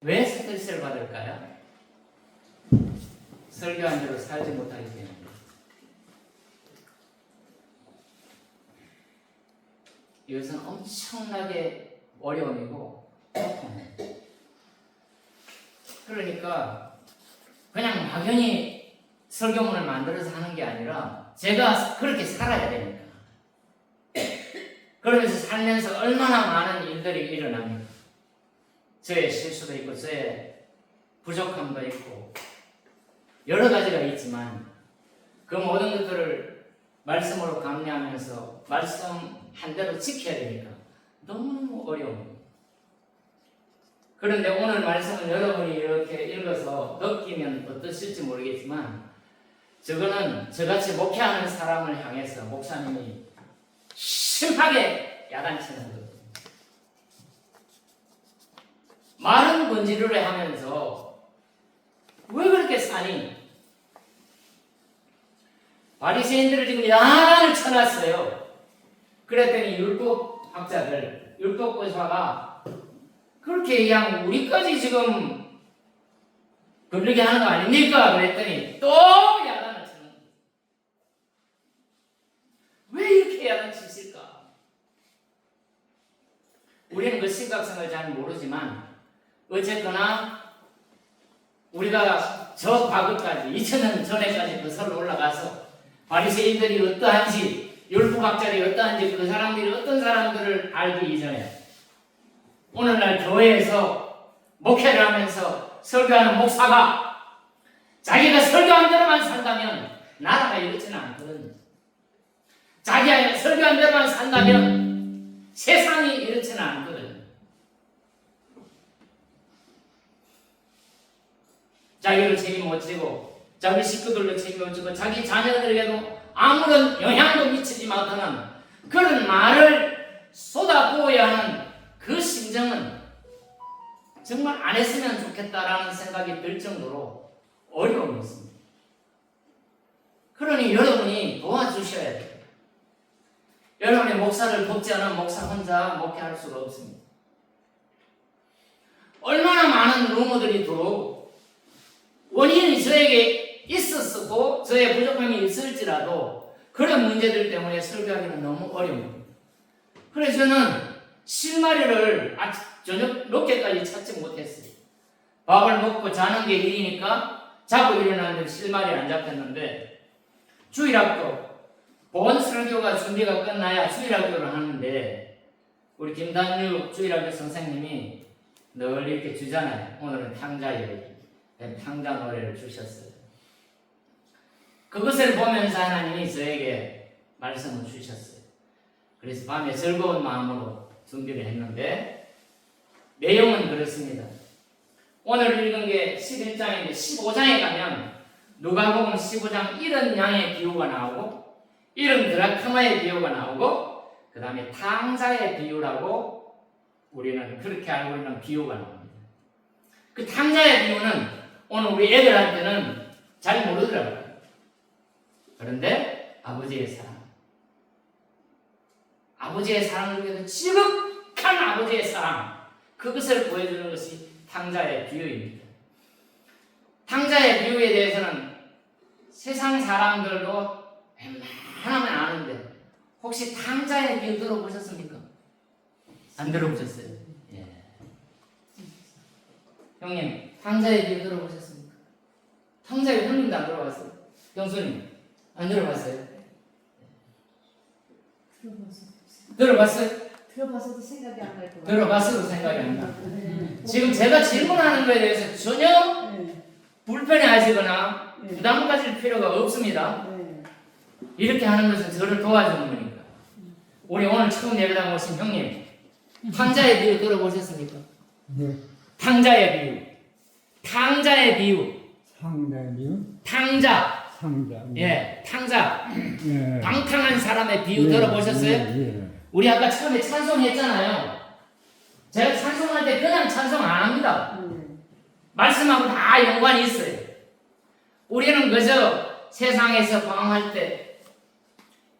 왜 스트레스를 받을까요? 설교한 대로 살지 못하기 때문에. 이것은 엄청나게 어려움이고 고통이에요. 그러니까 그냥 막연히 설교문을 만들어서 하는 게 아니라 제가 그렇게 살아야 되니까. 그러면서 살면서 얼마나 많은 일들이 일어납니까? 저의 실수도 있고 저의 부족함도 있고 여러 가지가 있지만 그 모든 것들을 말씀으로 감내하면서 말씀한 대로 지켜야 되니까 너무 어려워요. 그런데 오늘 말씀은 여러분이 이렇게 읽어서 느끼면 어떠실지 모르겠지만 저거는 저같이 목회하는 사람을 향해서 목사님이 심하게 야단치는 거예요. 말은 번지르르 하면서 왜 그렇게 사니? 바리새인들을 지금 야단을 쳐놨어요. 그랬더니 율법학자들, 율법교사가 그렇게 그냥 우리까지 지금 걸리게 하는 거 아닙니까? 그랬더니 또 야단을 치는 거예요. 왜 이렇게 야단치실까? 우리는 그 심각성을 잘 모르지만 어쨌거나 우리가 저 과거까지 2000년 전에까지 그 설로 올라가서 바리새인들이 어떠한지 율법학자들이 어떠한지 그 사람들이 어떤 사람들을 알기 이전에 오늘날 교회에서 목회를 하면서 설교하는 목사가 자기가 설교한 대로만 산다면 나라가 이렇지는 않거든요. 자기가 설교한 대로만 산다면 세상이 이렇지는 않거든요. 자기를 책임 못 지고 자기 식구들도 책임 못 지고 자기 자녀들에게도 아무런 영향도 미치지 못하는 그런 말을 쏟아부어야 하는 그 심정은 정말 안 했으면 좋겠다라는 생각이 들 정도로 어려움이 있습니다. 그러니 여러분이 도와주셔야 돼요. 여러분의 목사를 돕지 않은 목사 혼자 목회할 수가 없습니다. 얼마나 많은 루머들이 들어오고 원인이 저에게 있었고 저의 부족함이 있을지라도 그런 문제들 때문에 설교하기는 너무 어려워요. 그래서 저는 실마리를 저녁 늦게까지 찾지 못했어요. 밥을 먹고 자는 게 일이니까 자고 일어났는데 실마리 안 잡혔는데 주일학교 본 설교가 준비가 끝나야 주일학교를 하는데 우리 김단유 주일학교 선생님이 늘 이렇게 주잖아요. 오늘은 탕자예요. 탕자 노래를 주셨어요. 그것을 보면서 하나님이 저에게 말씀을 주셨어요. 그래서 밤에 즐거운 마음으로 준비를 했는데 내용은 그렇습니다. 오늘 읽은 게 11장인데 15장에 가면 누가복음 15장 이런 양의 비유가 나오고 이런 드라크마의 비유가 나오고 그 다음에 탕자의 비유라고 우리는 그렇게 알고 있는 비유가 나옵니다. 그 탕자의 비유는 오늘 우리 애들한테는 잘 모르더라고요. 그런데 아버지의 사랑을 위해서 지극한 아버지의 사랑, 그것을 보여주는 것이 탕자의 비유입니다. 탕자의 비유에 대해서는 세상 사람들도 웬만하면 아는데 혹시 탕자의 비유 들어보셨습니까? 안 들어보셨어요? 예. 형님, 탕자의 비유 들어보셨습니까? 탕자의 형님도 안 들어봤어요? 형수님, 안 들어봤어요? 들어봤어요? 들어봐서도 생각이 안 날 것 같아요. 들어봤어도 생각이 안 나. 지금 제가 질문하는 거에 대해서 전혀 불편해하시거나 부담 가질 필요가 없습니다. 이렇게 하는 것은 저를 도와주는 거니까. 우리 오늘 처음 예배당 오신 형님, 탕자의 비유 들어보셨습니까? 네. 탕자의 비유. 탕자의 비유. 상대비유? 탕자. 상자. 예, 탕자. 예. 방탕한 사람의 비유 예. 들어보셨어요? 예. 우리 아까 처음에 찬송했잖아요. 제가 찬송할 때 그냥 찬송 안 합니다. 말씀하고 다 연관이 있어요. 우리는 그저 세상에서 방황할 때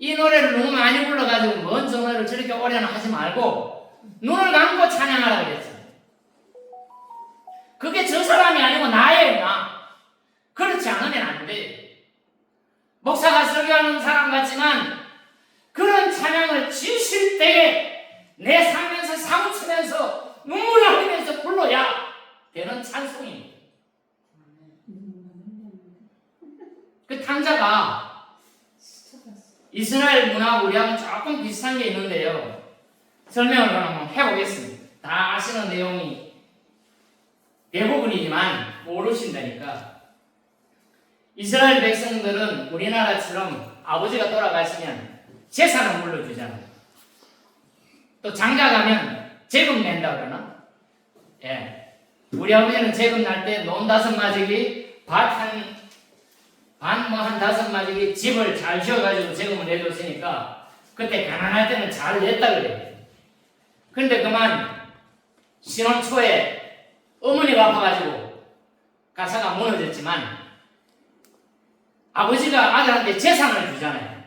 이 노래를 너무 많이 불러가지고 뭔 저 노래를 저렇게 오래나 하지 말고 눈을 감고 찬양하라 그랬어요. 그게 저 사람이 아니고 나예요, 나. 그렇지 않으면 안 돼. 목사가 설교하는 사람 같지만 그런 찬양을 지으실 때에 내 삶에서 사무치면서 눈물을 흘리면서 불러야 되는 찬송입니다. 그 탕자가 이스라엘 문화하고 우리하고는 조금 비슷한 게 있는데요. 설명을 한번 해보겠습니다. 다 아시는 내용이 대부분이지만 모르신다니까. 이스라엘 백성들은 우리나라처럼 아버지가 돌아가시면 재산을 물려주잖아요. 또 장가 가면 제금 낸다 그러나? 예. 우리 아버지는 제금 날 때 논 5마지기, 밭 한 5마지기 집을 잘 지어가지고 제금을 내줬으니까 그때 가난할 때는 잘 냈다 그래요. 그런데 그만 신혼 초에 어머니가 아파가지고 가사가 무너졌지만 아버지가 아들한테 재산을 주잖아요.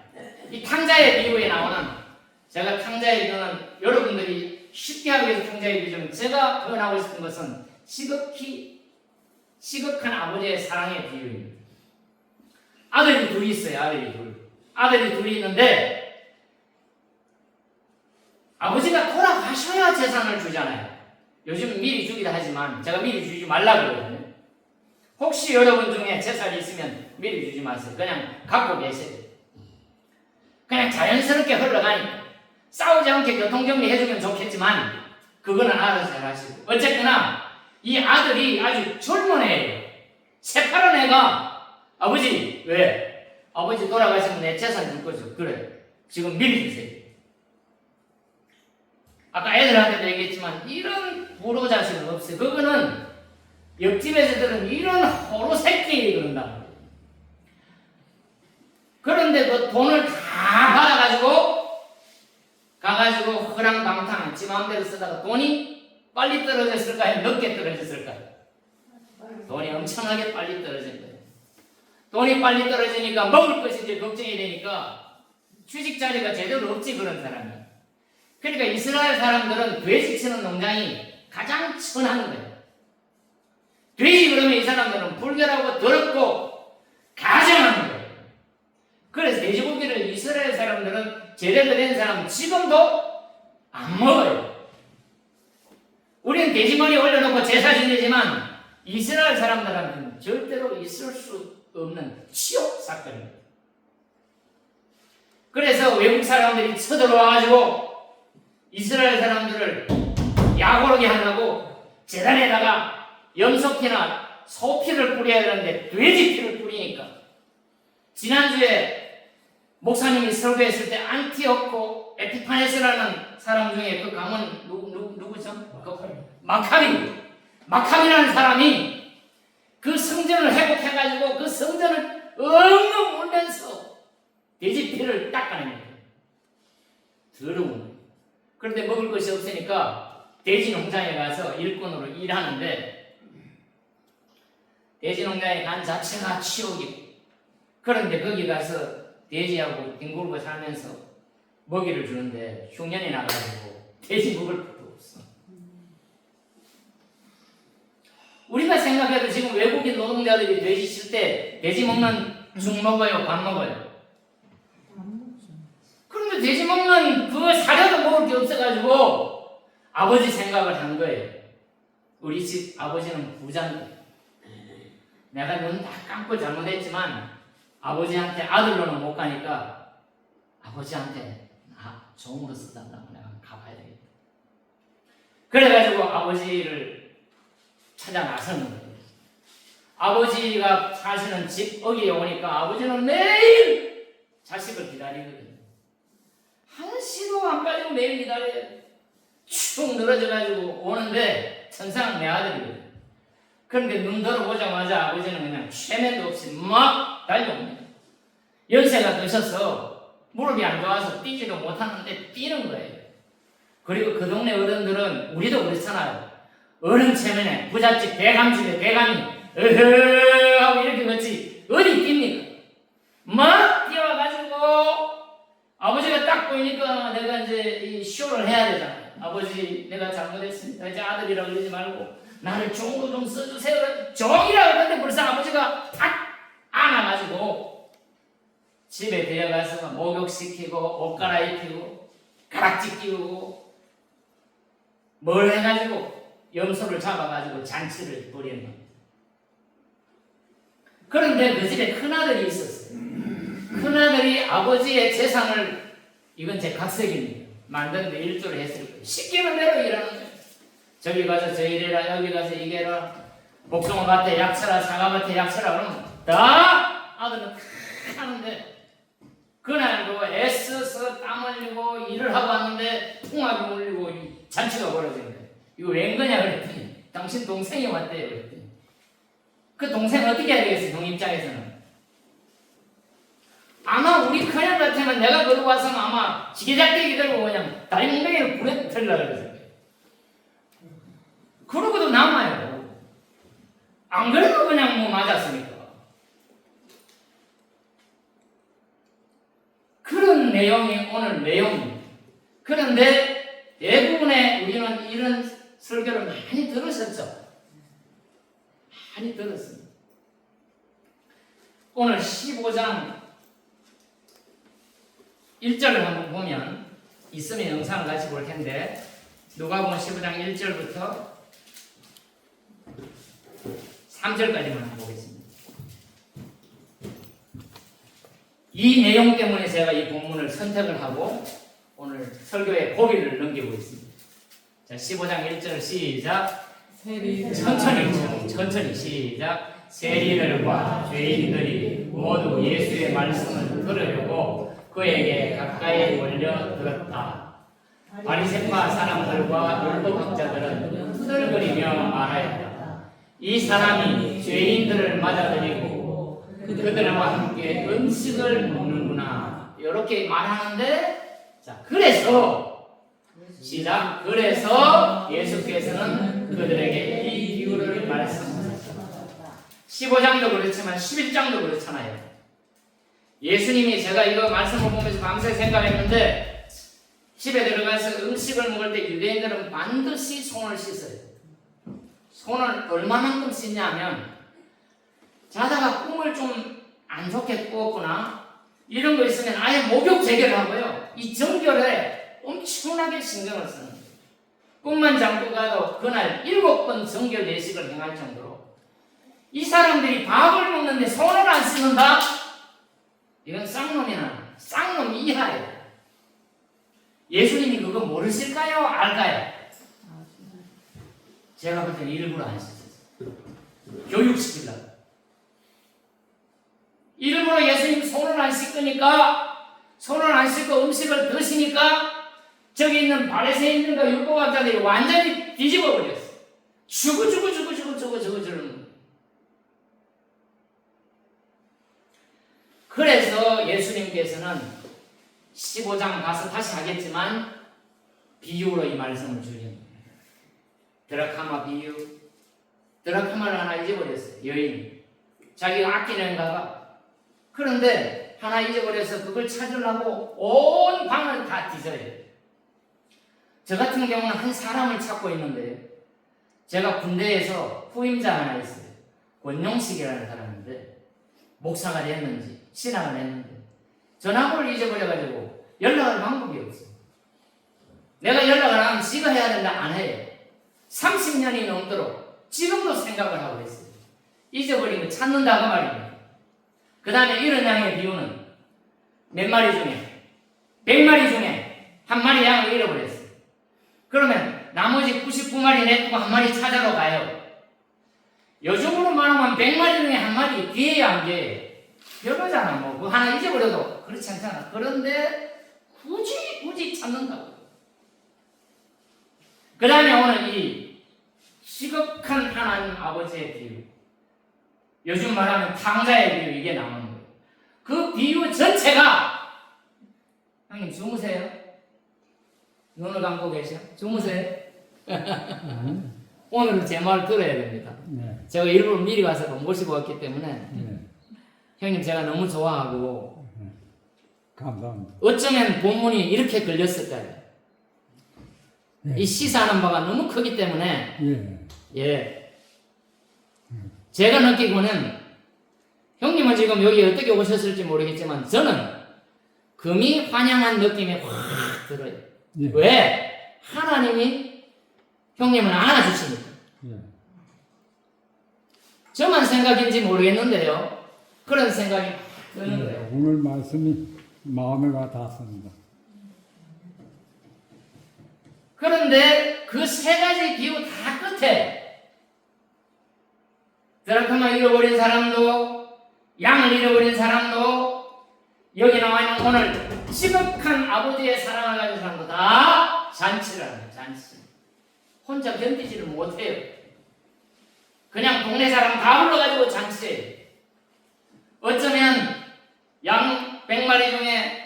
이 탕자의 비유에 나오는, 제가 탕자의 비유는 여러분들이 쉽게 하기 위해서 탕자의 비유는 제가 표현하고 싶은 것은 시극한 아버지의 사랑의 비유입니다. 아들이 둘이 있어요. 아들이 둘이 있는데 아버지가 돌아가셔야 재산을 주잖아요. 요즘 미리 주기도 하지만 제가 미리 주지 말라고 그러거든요. 혹시 여러분 중에 재산이 있으면 미리 주지 마세요. 그냥 갖고 계세요. 그냥 자연스럽게 흘러가니까 싸우지 않게 교통정리 해주면 좋겠지만 그거는 알아서 잘 하시고, 어쨌거나 이 아들이 아주 젊은 애예요. 새파란 애가 아버지, 왜? 아버지 돌아가시면 내 재산 줄 거죠. 그래, 지금 미리 주세요. 아까 애들한테도 얘기했지만 이런 불호 자식은 없어요. 그거는 옆집에서 들은 이런 호로 새끼 그런다. 그런데 그 돈을 다 받아가지고 가가지고 허랑방탕 지 마음대로 쓰다가 돈이 빨리 떨어졌을까요? 늦게 떨어졌을까요? 돈이 엄청나게 빨리 떨어진 거예요. 돈이 빨리 떨어지니까 먹을 것이 이제 걱정이 되니까 취직 자리가 제대로 없지, 그런 사람이. 그러니까 이스라엘 사람들은 돼지 치는 농장이 가장 천한 거예요. 돼지 그러면 이 사람들은 불결하고 더럽고 가증한 거예요. 그래서 돼지고기를 이스라엘 사람들은 제대로 된 사람은 지금도 안 먹어요. 우리는 돼지머리 올려놓고 제사 지내지만 이스라엘 사람들한테는 절대로 있을 수 없는 치욕 사건입니다. 그래서 외국 사람들이 쳐들어와가지고 이스라엘 사람들을 약오르게 하려고 제단에다가 염소피나 소피를 뿌려야 되는데 돼지피를 뿌리니까, 지난주에 목사님이 설교했을 때 안티오코 에피파네스라는 사람 중에 그 가문 누구죠? 마카비라는 사람이 그 성전을 회복해가지고 그 성전을 엉엉 울면서 돼지피를 닦아냅니다. 더러운. 그런데 먹을 것이 없으니까 돼지 농장에 가서 일꾼으로 일하는데 돼지 농장에 간 자체가 치욕이고, 그런데 거기 가서 돼지하고 뒹굴고 살면서 먹이를 주는데 흉년이 나가지고 돼지 먹을 것도 없어. 우리가 생각해도 지금 외국인 노동자들이 돼지 칠 때 돼지 먹는 죽 먹어요, 밥 먹어요? 그런데 돼지 먹는 그 사료도 먹을 게 없어가지고 아버지 생각을 한 거예요. 우리 집 아버지는 부자인데 내가 눈 다 감고 잘못했지만 아버지한테 아들로는 못 가니까 아버지한테 나 종으로 써달라고 내가 가봐야 되겠다. 그래가지고 아버지를 찾아 나서는 거예요. 아버지가 사시는 집 어귀에 오니까 아버지는 매일 자식을 기다리거든요. 한시도 안 빠지고 매일 기다려요. 축 늘어져가지고 오는데 천상 내 아들이거든요. 그런데 눈 들어보자마자 아버지는 그냥 쇠면도 없이 막 달려옵니다. 연세가 드셔서 무릎이 안 좋아서 뛰지도 못하는데 뛰는 거예요. 그리고 그 동네 어른들은 우리도 그렇잖아요. 어른 체면에 부잣집 대감집에 대감이 으흐 하고 이렇게 걷지 어디 뜁니까? 막 뛰어와가지고 아버지가 딱 보이니까 내가 이제 이 쇼를 해야 되잖아요. 아버지 내가 잘못했습니다. 이제 아들이라고 그러지 말고 나를 좋은 거 좀 써주세요. 종이라 그러는데 벌써 아버지가 탁 안아가지고 집에 데려가서 목욕시키고 옷 갈아입히고 가락지 끼우고 뭘 해가지고 염소를 잡아가지고 잔치를 벌였는 거예요. 그런데 그 집에 큰아들이 있었어요. 큰아들이 아버지의 재산을, 이건 제 각색입니다, 만드는데 일조를 했을 거예요. 시키는 대로 일하는 거예요. 저기 가서 저 일해라, 여기 가서 이게 해라, 복숭아 밭에 약쳐라, 사과밭에 약쳐라 그러면 다 아들은 하는데, 그날도 애써서 땀 흘리고 일을 하고 왔는데 풍악이 울리고 잔치가 벌어진 거예요. 이거 웬 거냐 그랬더니 당신 동생이 왔대요 그랬더니, 그 동생 어떻게 해야 되겠어요? 형 입장에서는 아마 우리 큰형 같으면 내가 그러고 와서는 아마 지게작대기 들고 그냥 다리 뭉뱅이를 불에 틀려고 그랬을 거예요. 그러고도 남아요. 안 그래도 그냥 뭐 맞았으니까. 그런 내용이 오늘 내용입니다. 그런데 대부분의 우리는 이런 설교를 많이 들으셨죠? 많이 들었습니다. 오늘 15장 1절을 한번 보면, 있으면 영상을 같이 볼 텐데, 누가복음 15장 1절부터 3절까지만 한번 보겠습니다. 이 내용 때문에 제가 이 본문을 선택을 하고 오늘 설교의 고비를 넘기고 있습니다. 자, 15장 1절 시작. 천천히 시작. 세리들과 죄인들이 모두 예수의 말씀을 들으려고 그에게 가까이 몰려 들었다. 바리새파 사람들과 율법학자들은 투덜거리며 말하였다. 이 사람이 죄인들을 맞아들이고 그들과 함께 음식을 먹는구나. 이렇게 말하는데, 자, 그래서 시작. 그래서 예수께서는 그들에게 이 비유를 말씀하셨다. 15장도 그렇지만 11장도 그렇잖아요. 예수님이, 제가 이거 말씀을 보면서 밤새 생각했는데, 집에 들어가서 음식을 먹을 때 유대인들은 반드시 손을 씻어요. 손을 얼마만큼 씻냐면, 자다가 꿈을 좀 안 좋게 꾸었거나 이런 거 있으면 아예 목욕 재결을 하고요, 이 정결에 엄청나게 신경을 쓰는 거예요. 꿈만 잠고 가도 그날 7번 정결 예식을 행할 정도로. 이 사람들이 밥을 먹는데 손을 안 씻는다? 이건 쌍놈이나 쌍놈 이하예요. 예수님이 그거 모르실까요? 알까요? 제가 볼 때는 일부러 안 씻었어요. 교육시키려고. 일부러 예수님 손을 안 씻으니까, 손을 안 씻고 음식을 드시니까 저기 있는 바리새인들과 율법학자들이 완전히 뒤집어 버렸어요. 주고 저러는 거예요. 그래서 예수님께서는 15장 가서 다시 하겠지만 비유로 이 말씀을 주신 거예요. 드라카마 비유. 드라카마를 하나 잊어버렸어요. 여인. 자기가 아끼는가 봐. 그런데 하나 잊어버려서 그걸 찾으려고 온 방을 다 뒤져요. 저 같은 경우는 한 사람을 찾고 있는데요. 제가 군대에서 후임자 하나 있어요. 권용식이라는 사람인데, 목사가 됐는지 신앙을 했는데 전화번호를 잊어버려가지고 연락할 방법이 없어요. 내가 연락을 하면 지가 해야 된다, 안 해요. 30년이 넘도록 지금도 생각을 하고 있어요. 잊어버리면 찾는다고 말입니다. 그 다음에 이런 양의 비유는 몇 마리 중에 100마리 중에 한 마리 양을 잃어버렸어요. 그러면 나머지 99마리 내두고 한 마리 찾아러 가요. 요즘으로 말하면 100마리 중에 한 마리 귀해요, 안 귀해요? 별로잖아. 뭐 그거 하나 잊어버려도 그렇지 않잖아. 그런데 굳이 찾는다고. 그 다음에 오늘 이 시급한 하나님 아버지의 비유, 요즘 말하면 탕자의 비유, 이게 나오는 거예요. 그 비유 전체가, 형님 주무세요? 눈을 감고 계셔? 주무세요? 오늘은 제 말 들어야 됩니다. 네. 제가 일부러 미리 와서 모시고 왔기 때문에. 네. 형님 제가 너무 좋아하고, 감사합니다. 어쩌면 본문이 이렇게 걸렸을까요? 네. 이 시사하는 바가 너무 크기 때문에 예. 예. 제가 느끼고는 형님은 지금 여기 어떻게 오셨을지 모르겠지만 저는 금이 환영한 느낌이 확 들어요. 예. 왜? 하나님이 형님을 안아주시니까. 예. 저만 생각인지 모르겠는데요. 그런 생각이 확 드는 예. 거예요. 오늘 말씀이 마음에 와 닿습니다. 그런데 그 세 가지 기후 다 끝에 드라크마 잃어버린 사람도 양을 잃어버린 사람도 여기 나와 있는 오늘 지극한 아버지의 사랑을 가진 사람도 다 잔치를 합니다. 잔치. 혼자 견디지를 못해요. 그냥 동네 사람 다 불러가지고 잔치해요. 어쩌면 양 100마리 중에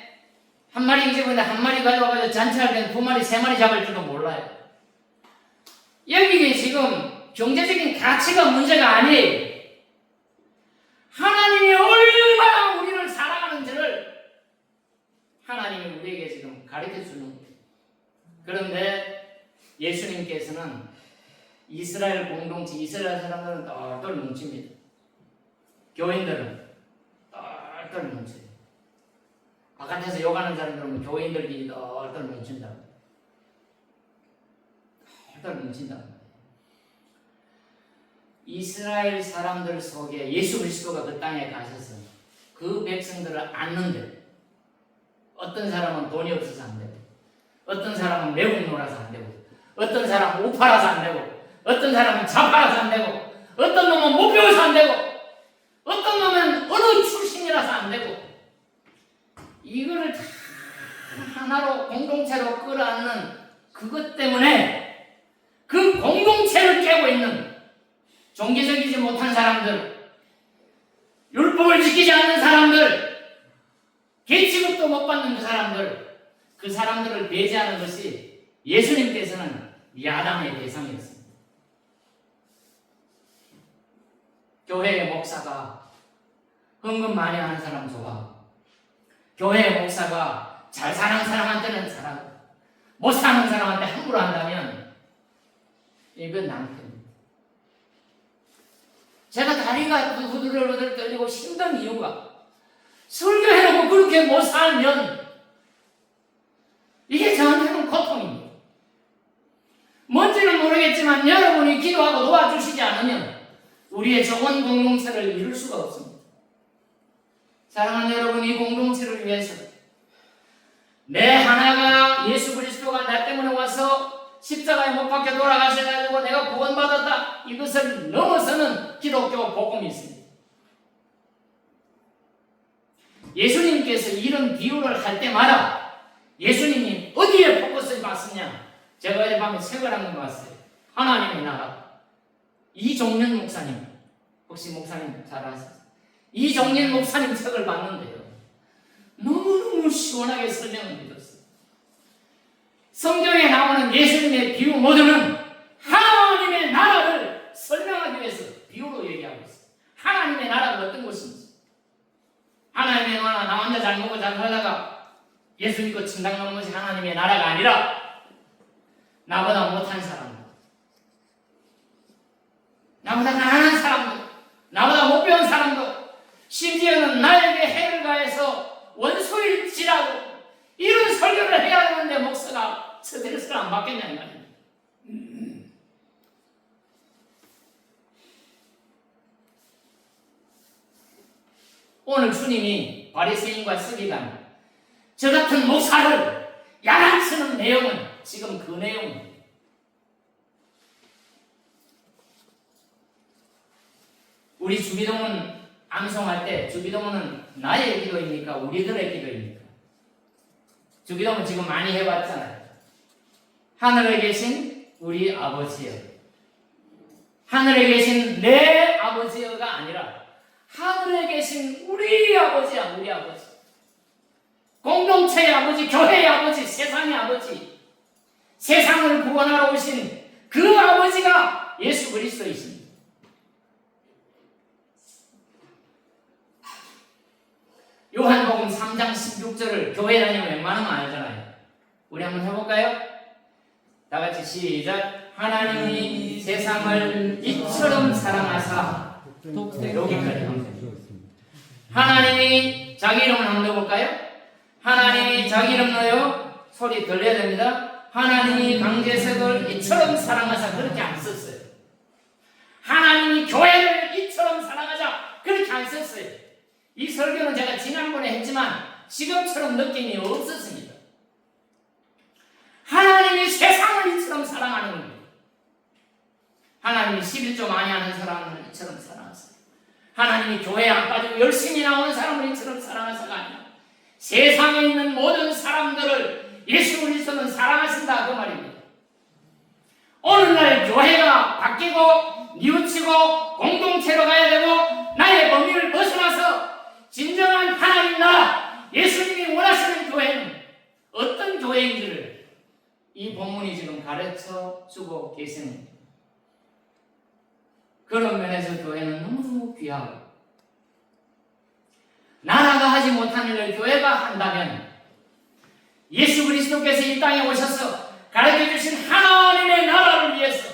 한 마리 집은데 한 마리 가져와가지고 잔치할 때는 2마리, 3마리 잡을지도 몰라요. 여기에 지금 경제적인 가치가 문제가 아니에요. 하나님이 얼마나 우리를 사랑하는지를 하나님이 우리에게 지금 가르쳐 주는 거예요. 그런데 예수님께서는 이스라엘 공동체, 이스라엘 사람들은 똘똘 뭉칩니다. 교인들은 똘똘 뭉쳐요. 바깥에서 욕하는 사람들은 교인들끼리 똘똘 뭉친다. 똘똘 뭉친다. 이스라엘 사람들 속에 예수 그리스도가 그 땅에 가셔서 그 백성들을 안는데 어떤 사람은 돈이 없어서 안 되고 어떤 사람은 매국 놀아서 안 되고 어떤 사람은 옷 팔아서 안 되고 어떤 사람은 차 팔아서 안 되고 어떤 놈은 못 배워서 안 되고 어떤 놈은 어느 출신이라서 안 되고 이거를 다 하나로 공동체로 끌어안는 그것 때문에 그 공동체를 깨고 있는 종교적이지 못한 사람들, 율법을 지키지 않는 사람들, 계치급도 못 받는 그 사람들을 배제하는 것이 예수님께서는 야당의 대상이었습니다. 교회의 목사가 헌금 많이 하는 사람 좋아. 교회의 목사가 잘 사는 사람한테는 사랑, 못 사는 사람한테 함부로 한다면 이건 낭패입니다. 제가 다리가 후들후들 떨리고 힘든 이유가 설교해놓고 그렇게 못 살면 이게 저한테는 고통입니다. 뭔지는 모르겠지만 여러분이 기도하고 도와주시지 않으면 우리의 좋은 공동체를 이룰 수가 없습니다. 사랑하는 여러분, 이 공동체를 위해서 내 하나가 예수 그리스도가 나 때문에 와서 십자가에 못 박혀 돌아가셔가지고 내가 구원받았다, 이것을 넘어서는 기독교 복음이 있습니다. 예수님께서 이런 비유를 할 때마다 예수님이 어디에 포커스를 맞았냐? 제가 어젯밤에 책을 한 권 봤어요. 하나님의 나라. 이종년 목사님, 혹시 목사님 잘 아세요? 이종년 목사님 책을 봤는데요, 너무너무 시원하게 설명을 해줬어요. 성경에 나오는 예수님의 비유 모두는 하나님의 나라를 설명하기 위해서 비유로 얘기하고 있어요. 하나님의 나라가 어떤 것인지. 하나님의 나라, 나 혼자 잘 먹고 잘 살다가 예수 믿고 천당 가는 것이 하나님의 나라가 아니라 나보다 못한 사람들, 나보다 가난한 사람들, 나보다 못 배운 사람들, 심지어는 나에게 해를 가해서 원수일지라도 이런 설교를 해야 하는데 목사가 스트레스를 안 받겠냐 이 말입니다. 오늘 주님이 바리새인과 서기관, 저 같은 목사를 야단치는 내용은 지금 그 내용입니다. 우리 주기도문 암송할 때 주기도문은 나의 기도입니까? 우리들의 기도입니까? 주기도문 지금 많이 해봤잖아요. 하늘에 계신 우리 아버지여, 하늘에 계신 내 아버지여가 아니라 하늘에 계신 우리 아버지야. 우리 아버지, 공동체의 아버지, 교회의 아버지, 세상의 아버지, 세상을 구원하러 오신 그 아버지가 예수 그리스도이십니다. 요한복음 3장 16절을 교회 다니면 웬만하면 알잖아요. 우리 한번 해볼까요? 다 같이 시작. 하나님이 세상을 이처럼 사랑하사 여기까지 합니다. 하나님이 자기 이름을 한번 넣어볼까요? 하나님이 자기 이름 넣어요. 소리 들려야 됩니다. 하나님이 강제석을 이처럼 사랑하사 그렇게 안 썼어요. 하나님이 교회를 이처럼 사랑하자 그렇게 안 썼어요. 이 설교는 제가 지난번에 했지만 지금처럼 느낌이 없었습니다. 하나님이 세상을 이처럼 사랑하는 겁니다. 하나님이 11조 많이 하는 사람을 이처럼 사랑하세요. 하나님이 교회에 안 빠지고 열심히 나오는 사람을 이처럼 사랑하사가 아니라 세상에 있는 모든 사람들을 예수 그리스도는 사랑하신다 그 말입니다. 오늘날 교회가 바뀌고 뉘우치고 공동체로 가야 되고 나의 범위를 벗어나서 진정한 하나님 나라 예수님이 원하시는 교회는 어떤 교회인지를 이 본문이 지금 가르쳐 주고 계시는 겁니다. 그런 면에서 교회는 너무너무 귀하고 나라가 하지 못한 일을 교회가 한다면 예수 그리스도께서 이 땅에 오셔서 가르쳐 주신 하나님의 나라를 위해서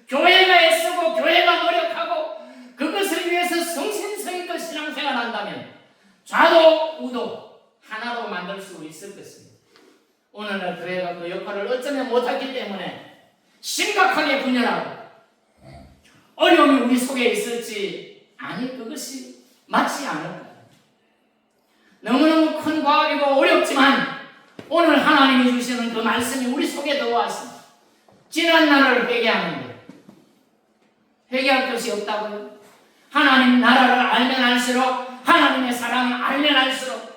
교회가 애쓰고 교회가 노력하고 그것을 위해서 성신성의껏 신앙생활 한다면 좌도 우도 하나로 만들 수 있을 것입니다. 오늘날 교회가 그 역할을 어쩌면 못하기 때문에 심각하게 분열하고 어려움이 우리 속에 있을지 아니 그것이 맞지 않을까요? 너무너무 큰 과업이고 어렵지만 오늘 하나님이 주시는 그 말씀이 우리 속에 들어왔습니다. 지난 날을 회개하는데 회개할 것이 없다고요? 하나님 나라를 알면 알수록 하나님의 사랑을 알면 알수록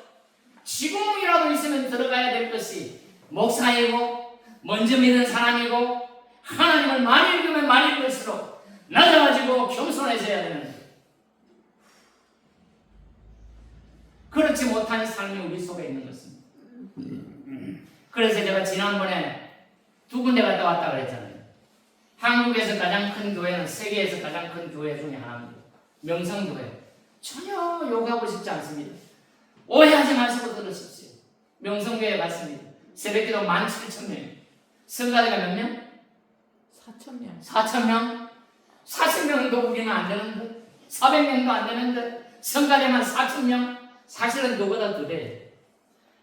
지공이라도 있으면 들어가야 될 것이 목사이고 먼저 믿는 사람이고 하나님을 많이 읽으면 많이 읽을수록 낮아가지고 겸손해져야 되는데 그렇지 못한 삶이 우리 속에 있는 것입니다. 그래서 제가 지난번에 두 군데 갔다 왔다 그랬잖아요. 한국에서 가장 큰 교회는 세계에서 가장 큰 교회 중에 하나입니다. 명성교회. 전혀 욕하고 싶지 않습니다. 오해하지 마시고 들으십시오. 명성교회 갔습니다. 새벽기도 17,000명. 성가대가 몇 명? 4,000명. 4,000명? 40명도 우리는 안 되는데 400명도 안 되는데 성가대만 4,000명? 사실은 그보다 더 돼.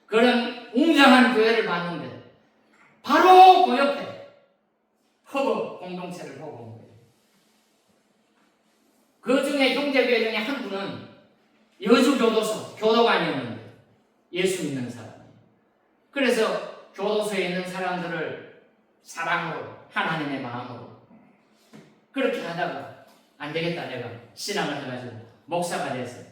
그런 웅장한 교회를 봤는데 바로 그 옆에 허브 공동체를 보고 온 거예요. 그 중에 형제교회 중에 한 분은 여주교도소 교도관이었는데 예수 믿는 사람이에요. 그래서 교도소에 있는 사람들을 사랑으로 하나님의 마음으로 그렇게 하다가 안 되겠다 내가 신앙을 해가지고 목사가 돼서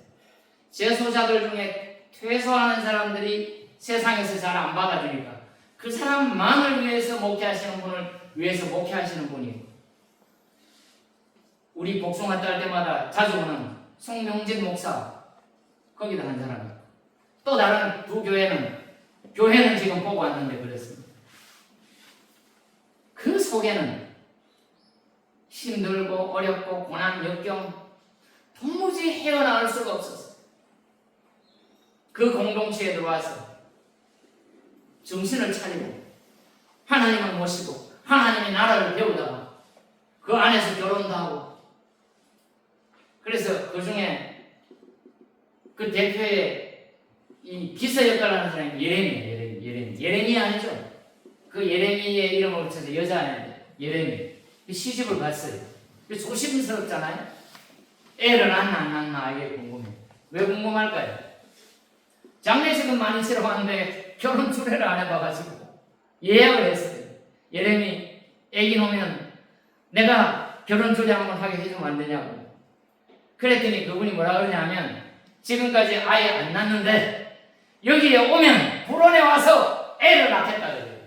재소자들 중에 퇴소하는 사람들이 세상에서 잘 안 받아주니까 그 사람만을 위해서 목회하시는 분을 위해서 목회하시는 분이 우리 복숭아 딸 때마다 자주 오는 송명진 목사 거기다 한 사람이 또 다른 두 교회는 지금 보고 왔는데 그랬습니다. 그 속에는 힘들고 어렵고 고난 역경 도무지 헤어나올 수가 없었어요. 그 공동체에 들어와서 정신을 차리고 하나님을 모시고 하나님의 나라를 배우다가 그 안에서 결혼도 하고 그래서 그 중에 그 대표의 이 비서 역할을 하는 사람이 예레미 아니죠? 그 예레미의 이름을 붙여서 여자애인데 예레미 시집을 갔어요. 조심스럽잖아요. 애를 낳나 안 낳나 이게 궁금해요. 왜 궁금할까요? 장례식은 많이 치러 왔는데 결혼 주례를 안 해봐가지고 예약을 했어요. 예레미 애기 놓으면 내가 결혼 주례 한번 하게 해주면 안 되냐고. 그랬더니 그분이 뭐라 그러냐면 지금까지 아예 안 낳는데 여기에 오면 불원에 와서 애를 낳겠다 그래요.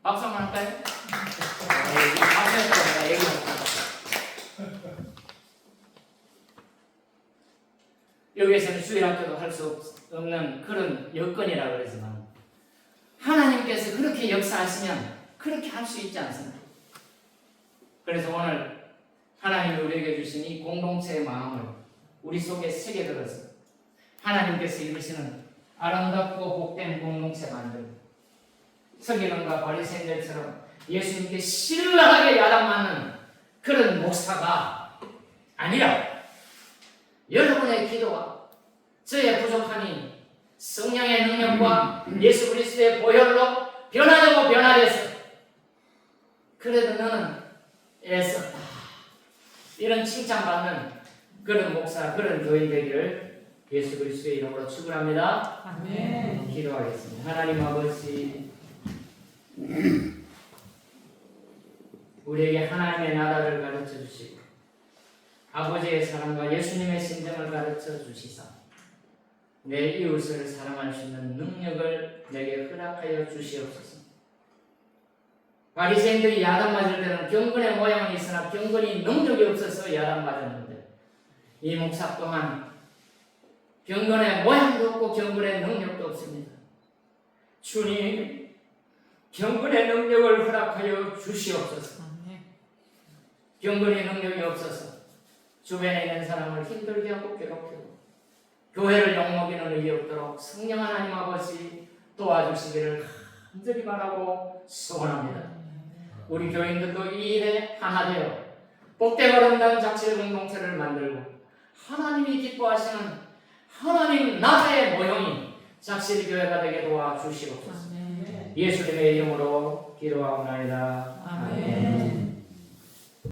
박수 한번 할까요? 이 박수했다고 내가 얘기했다. 여기에서는 주일학교도 할 수 없는 그런 여건이라고 그러지만 하나님께서 그렇게 역사하시면 그렇게 할 수 있지 않습니까? 그래서 오늘 하나님이 우리에게 주신 이 공동체의 마음을 우리 속에 새겨들어서 하나님께서 이루시는 아름답고 복된 공동체 만들고 서기관과 바리새인들처럼 예수님께 신랄하게 야단맞는 그런 목사가 아니라 여러분의 기도와 저의 부족함이 성령의 능력과 예수 그리스도의 보혈로 변화되고 변화돼서 그래도 너는 애썼다 이런 칭찬받는 그런 목사, 그런 교인 되기를 예수 그리스도의 이름으로 축원합니다. 아멘. 기도하겠습니다. 하나님 아버지, 우리에게 하나님의 나라를 가르쳐 주시고 아버지의 사랑과 예수님의 심정을 가르쳐 주시사 내 이웃을 사랑할 수 있는 능력을 내게 허락하여 주시옵소서. 바리새인들이 야단맞을 때는 경건의 모양이 있으나 경건이 능력이 없어서 야단맞았는데 이 목사 또한 경건의 모양도 없고 경건의 능력도 없습니다. 주님, 경건의 능력을 허락하여 주시옵소서. 아멘. 경건의 능력이 없어서 주변에 있는 사람을 힘들게 하고 괴롭히고 교회를 욕먹이는 일이 없도록 성령 하나님 아버지 도와주시기를 간절히 바라고 소원합니다. 우리 교인들도 이 일에 하나 되어 복되고 아름다운 작실 공동체를 만들고 하나님이 기뻐하시는 하나님 나라의 모형이 작실 교회가 되게 도와주시옵소서. 아멘. 예수님의 이름으로 기도하옵나이다. 아멘.